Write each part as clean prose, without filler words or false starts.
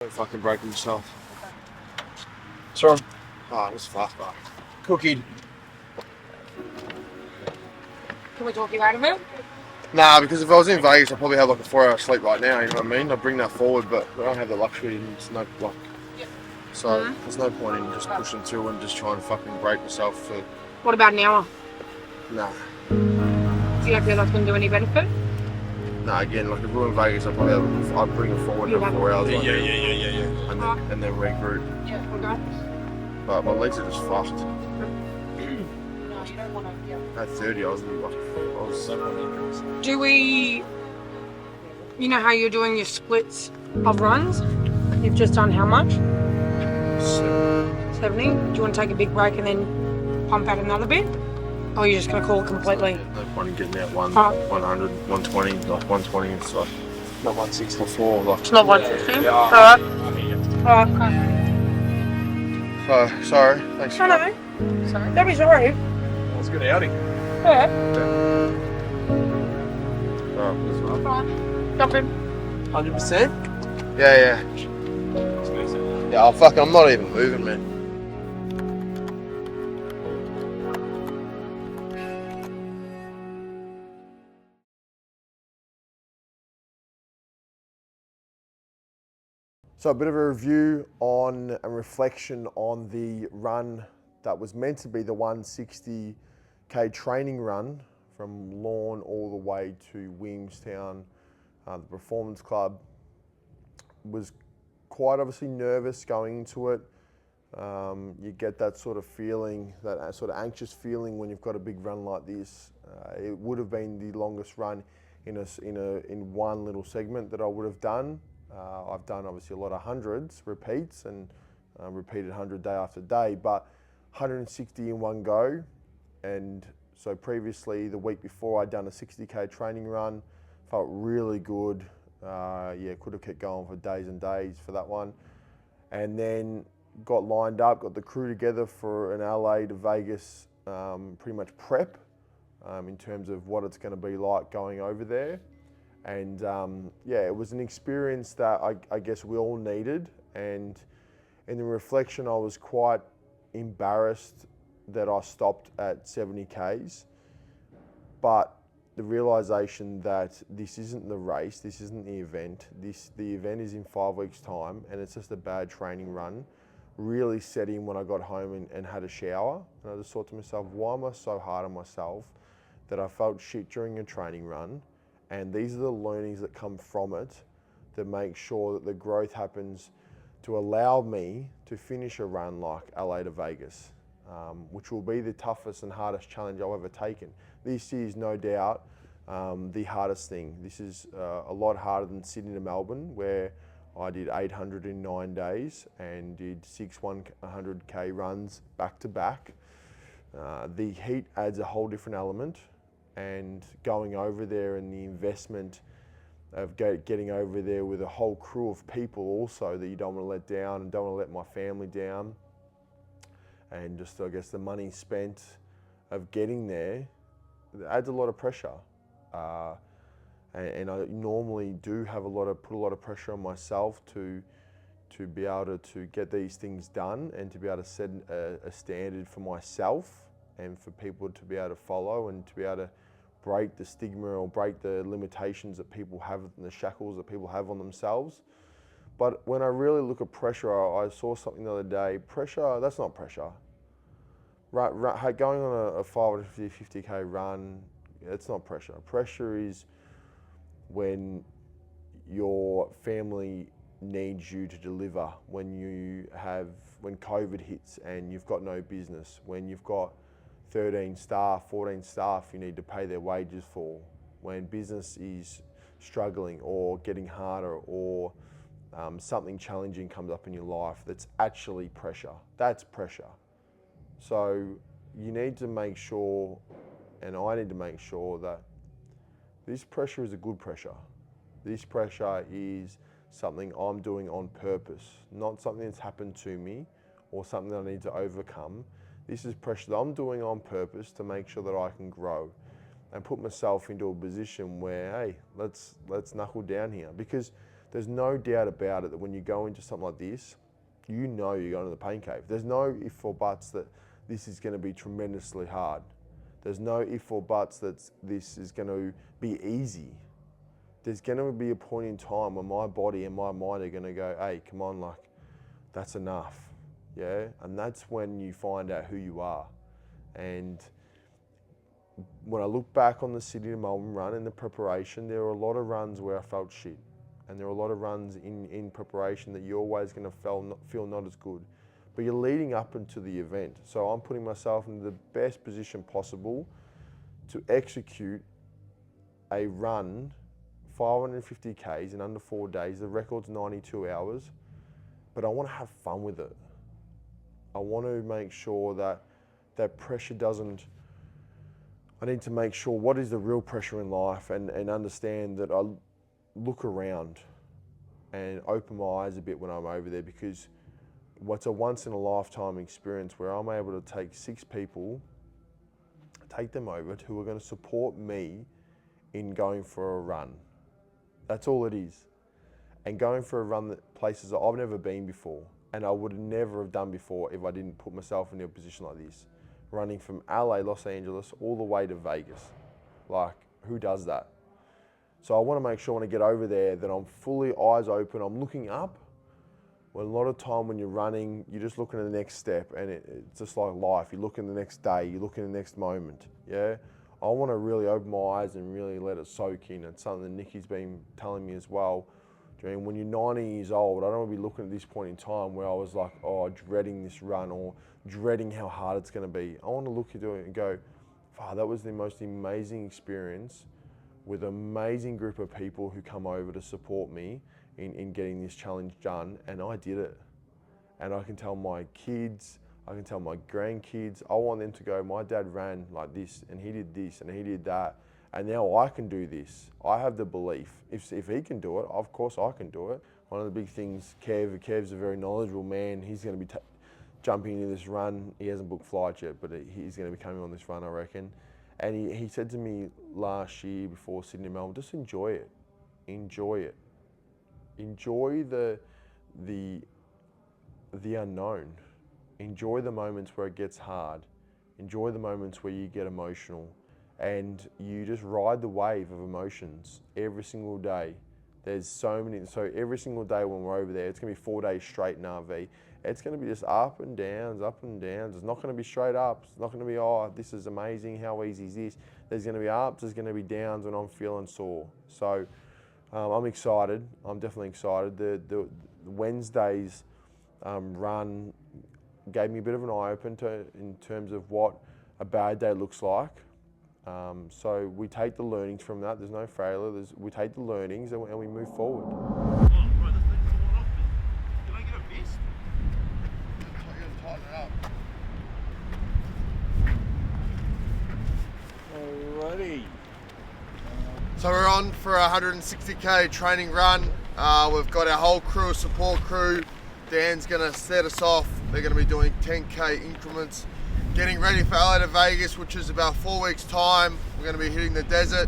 Don't fucking break himself. What's wrong? Oh, it's fucked up. Cookie. Can we talk you out of it? Nah, because if I was in Vegas, I'd probably have like a 4-hour sleep right now, you know what I mean? I'd bring that forward, but I don't have the luxury and it's no block. So there's no point in just pushing through and just trying to fucking break myself for... What about an hour? Nah. So you don't feel that's going to do any benefit? Nah, again, like if we were in Vegas, I'd bring it forward to 4 hours right now. And then regroup. Yeah, okay. But my legs are just fucked. No, you don't want to, At 30, I was so injuries. Do we, you know how you're doing your splits of runs? You've just done how much? 70? Do you want to take a big break and then pump out another bit? Or are you just going to call it completely? No point in getting out 100, 120, like 120 and stuff. Not 160 before. Like, It's not 160? Yeah. Alright. Alright, okay. So, sorry. Thanks for that. No. Sorry. Don't be sorry. Well, it's a good outing. Yeah. Alright. Jump in. 100%? Yeah. Yeah, I'm not even moving, man. So a bit of a review on and reflection on the run that was meant to be the 160k training run from Lawn all the way to Williamstown, the Performance Club. Was quite obviously nervous going into it. You get that sort of feeling, that sort of anxious feeling when you've got a big run like this. It would have been the longest run in one little segment that I would have done. I've done obviously a lot of hundreds, repeats, and repeated 100 day after day, but 160 in one go. And so previously, the week before, I'd done a 60k training run, felt really good. Could have kept going for days and days for that one. And then got lined up, got the crew together for an LA to Vegas pretty much prep in terms of what it's going to be like going over there. And it was an experience that I guess we all needed. And in the reflection, I was quite embarrassed that I stopped at 70 Ks. But the realization that this isn't the race, this isn't the event, the event is in 5 weeks' time, and it's just a bad training run, really set in when I got home and had a shower. And I just thought to myself, why am I so hard on myself that I felt shit during a training run? And these are the learnings that come from it that make sure that the growth happens to allow me to finish a run like LA to Vegas, which will be the toughest and hardest challenge I've ever taken. This is no doubt the hardest thing. This is a lot harder than Sydney to Melbourne, where I did 800 in 9 days and did 6 100k runs back to back. The heat adds a whole different element. And going over there and the investment of getting over there with a whole crew of people also that you don't want to let down and don't want to let my family down. And just, I guess, the money spent of getting there, it adds a lot of pressure. And I normally do have put a lot of pressure on myself to be able to get these things done and to be able to set a standard for myself and for people to be able to follow and to be able to break the stigma or break the limitations that people have and the shackles that people have on themselves. But when I really look at pressure, I saw something the other day. Pressure, that's not pressure. Going on a 50k run, it's not pressure. Pressure is when your family needs you to deliver, when COVID hits and you've got no business, when you've got 13 staff, 14 staff you need to pay their wages for, when business is struggling or getting harder or something challenging comes up in your life that's actually pressure. That's pressure. So you need to make sure, and I need to make sure, that this pressure is a good pressure. This pressure is something I'm doing on purpose, not something that's happened to me or something that I need to overcome. This is pressure that I'm doing on purpose to make sure that I can grow and put myself into a position where, hey, let's knuckle down here. Because There's no doubt about it that when you go into something like this, you know you're going to the pain cave. There's no if or buts that this is going to be tremendously hard. There's no if or buts that this is going to be easy. There's going to be a point in time when my body and my mind are going to go, hey, come on, like, that's enough, yeah? And that's when you find out who you are. And when I look back on the Sydney to Melbourne run and the preparation, there were a lot of runs where I felt shit. And there were a lot of runs in preparation that you're always going to feel not as good. But you're leading up into the event. So I'm putting myself in the best position possible to execute a run 550 Ks in under 4 days. The record's 92 hours, but I want to have fun with it. I want to make sure that that pressure doesn't, I need to make sure what is the real pressure in life and understand that I look around and open my eyes a bit when I'm over there, because what's a once in a lifetime experience where I'm able to take 6 people, take them over who are going to support me in going for a run. That's all it is. And going for a run that places that I've never been before and I would never have done before if I didn't put myself in a position like this. Running from LA, Los Angeles, all the way to Vegas. Like, who does that? So I want to make sure when I get over there that I'm fully eyes open, I'm looking up. Well, a lot of time when you're running, you're just looking at the next step, and it's just like life. You look in the next day, you look in the next moment, yeah? I want to really open my eyes and really let it soak in. It's something that Nikki's been telling me as well. When you're 90 years old, I don't want to be looking at this point in time where I was like, oh, dreading this run or dreading how hard it's going to be. I want to look into it and go, wow, that was the most amazing experience with an amazing group of people who come over to support me in getting this challenge done, and I did it. And I can tell my kids, I can tell my grandkids, I want them to go, my dad ran like this, and he did this, and he did that, and now I can do this. I have the belief. If he can do it, of course I can do it. One of the big things, Kev's a very knowledgeable man. He's going to be jumping into this run. He hasn't booked flights yet, but he's going to be coming on this run, I reckon. And he said to me last year before Sydney Melbourne, just enjoy it. Enjoy it. Enjoy the unknown. Enjoy the moments where it gets hard. Enjoy the moments where you get emotional. And you just ride the wave of emotions every single day. There's so many, so every single day when we're over there, it's gonna be 4 days straight in RV. It's gonna be just up and downs, up and downs. It's not gonna be straight up. It's not gonna be, oh, this is amazing, how easy is this? There's gonna be ups, there's gonna be downs when I'm feeling sore. So I'm excited, I'm definitely excited. The Wednesday's run gave me a bit of an eye open in terms of what a bad day looks like. So we take the learnings from that. There's no failure. We take the learnings and we move forward. Oh, right, that's falling off. Did I get a miss? You gotta tighten it up. Alrighty. So we're on for a 160k training run. We've got our whole crew, support crew. Dan's gonna set us off. They're gonna be doing 10k increments. Getting ready for LA to Vegas, which is about 4 weeks' time. We're going to be hitting the desert,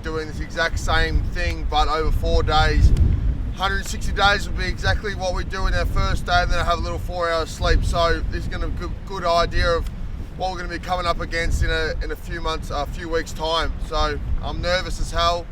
doing this exact same thing, but over 4 days. 160 days will be exactly what we do in our first day, and then I have a little 4 hours sleep. So this is going to be a good idea of what we're going to be coming up against in a few months, a few weeks' time. So I'm nervous as hell.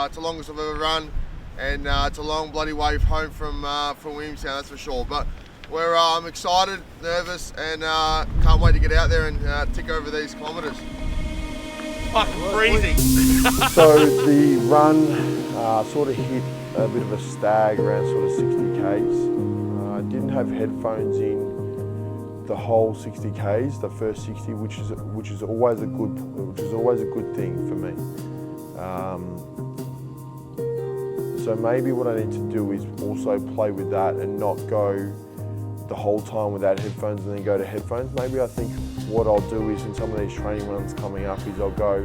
It's the longest I've ever run, and it's a long bloody way home from Williamstown, that's for sure. But I'm excited, nervous, and can't wait to get out there and tick over these kilometres. Fucking freezing. So the run sort of hit a bit of a stag around sort of 60 Ks. I didn't have headphones in the whole 60 Ks, the first 60, which is always a good thing for me. So maybe what I need to do is also play with that and not go the whole time without headphones and then go to headphones. Maybe I think what I'll do is in some of these training runs coming up is I'll go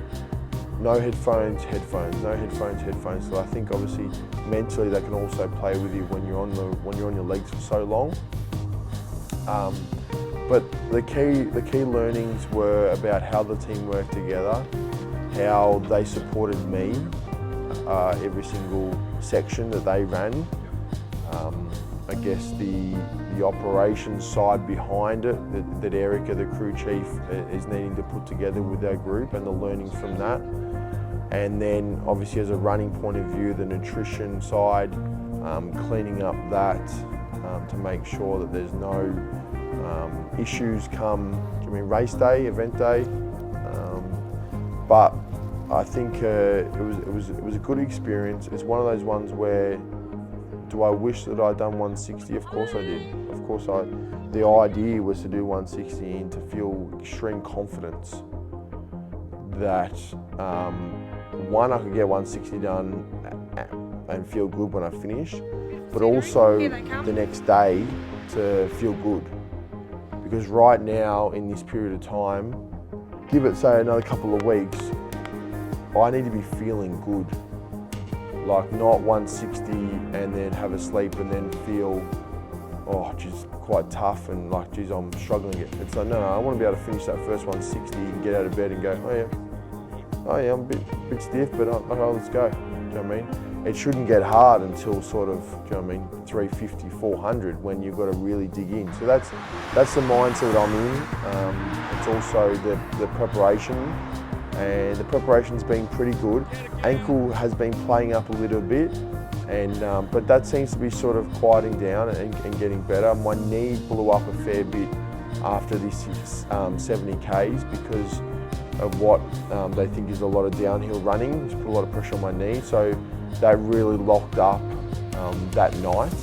no headphones, headphones, no headphones, headphones. So I think obviously mentally that can also play with you when you're on your legs for so long. But the key learnings were about how the team worked together, how they supported me every single section that they ran. I guess the operations side behind it that Erica, the crew chief, is needing to put together with our group, and the learnings from that. And then obviously as a running point of view, the nutrition side, cleaning up that to make sure that there's no issues come race day, event day. But I think it was a good experience. It's one of those ones where, do I wish that I'd done 160? Of course I did. Of course the idea was to do 160 and to feel extreme confidence that one, I could get 160 done and feel good when I finish, but also the next day to feel good. Because right now, in this period of time, give it, say, another couple of weeks, I need to be feeling good. Like not 160 and then have a sleep and then feel, oh, geez, quite tough and like, geez, I'm struggling. It's like, no, I want to be able to finish that first 160 and get out of bed and go, oh yeah, I'm a bit stiff, but okay, let's go. Do you know what I mean? It shouldn't get hard until sort of, do you know what I mean, 350, 400 when you've got to really dig in. So that's the mindset that I'm in. It's also the preparation, and the preparation's been pretty good. Ankle has been playing up a little bit, and but that seems to be sort of quieting down and getting better. My knee blew up a fair bit after this 70 Ks because of what they think is a lot of downhill running. It's put a lot of pressure on my knee, so that really locked up that night,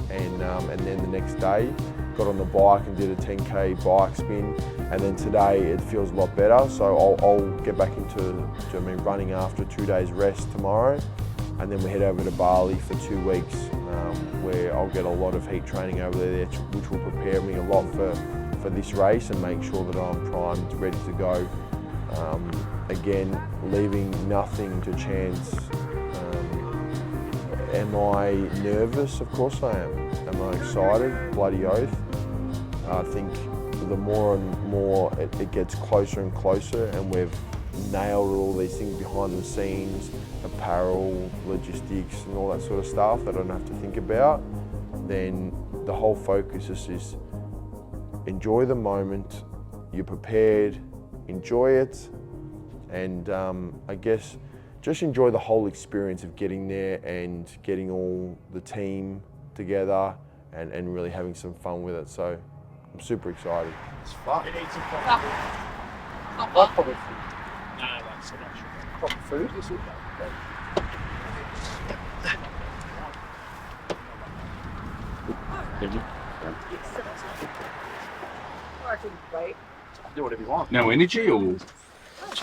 and then the next day got on the bike and did a 10K bike spin, and then today it feels a lot better. So I'll get back into running after 2 days rest tomorrow, and then we head over to Bali for 2 weeks, where I'll get a lot of heat training over there, which will prepare me a lot for this race and make sure that I'm primed, ready to go. Again, leaving nothing to chance. Am I nervous? Of course I am. Am I excited? Bloody oath. I think the more and more it gets closer and closer, and we've nailed all these things behind the scenes, apparel, logistics and all that sort of stuff that I don't have to think about, then the whole focus is enjoy the moment, you're prepared, enjoy it, and I guess just enjoy the whole experience of getting there and getting all the team together and really having some fun with it. So I'm super excited. It's fun. It needs some fun. What proper food? No, that's not sure. Proper food, is it? Do whatever you want. No energy or?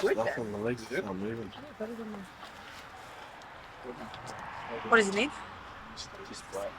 Nothing, my legs are moving. What does it need? Just flat.